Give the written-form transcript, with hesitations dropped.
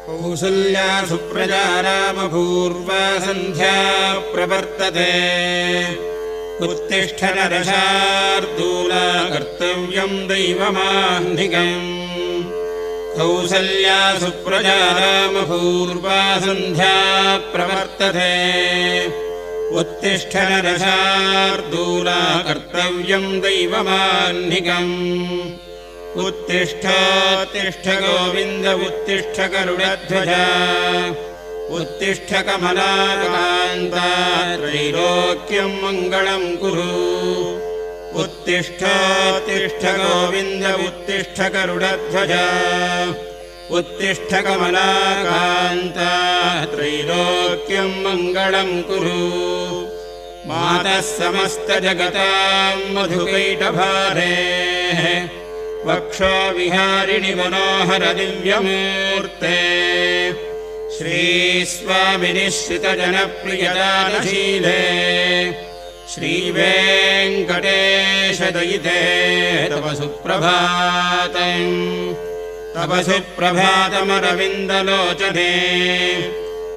कौसल्या सुप्रजा रामपूर्वा सन्ध्या प्रवर्तते उत्तिष्ठ नरशार्दूला कर्तव्यम् दैवमाह्निकम् कौसल्या सुप्रजा रामपूर्वा सन्ध्या प्रवर्तते उत्तिष्ठ नरशार्दूला कर्तव्यम् दैवमाह्निकम् उत्तिष्ठ गोविन्द उत्तिष्ठ गरुडध्वज उत्तिष्ठ कमलाकान्ता त्रैलोक्यम् मङ्गलम् कुरु उत्तिष्ठ गोविन्द उत्तिष्ठ गरुडध्वज उत्तिष्ठ कमलाकान्ता त्रैलोक्यम् मङ्गलम् कुरु मातः समस्तजगताम् मधुकैटभारेः वक्षो विहारिणि मनोहर दिव्यमूर्ते श्रीस्वामिनि श्रितजनप्रियदानशीले श्रीवेङ्कटेशदयिते तव सुप्रभातमरविन्दलोचने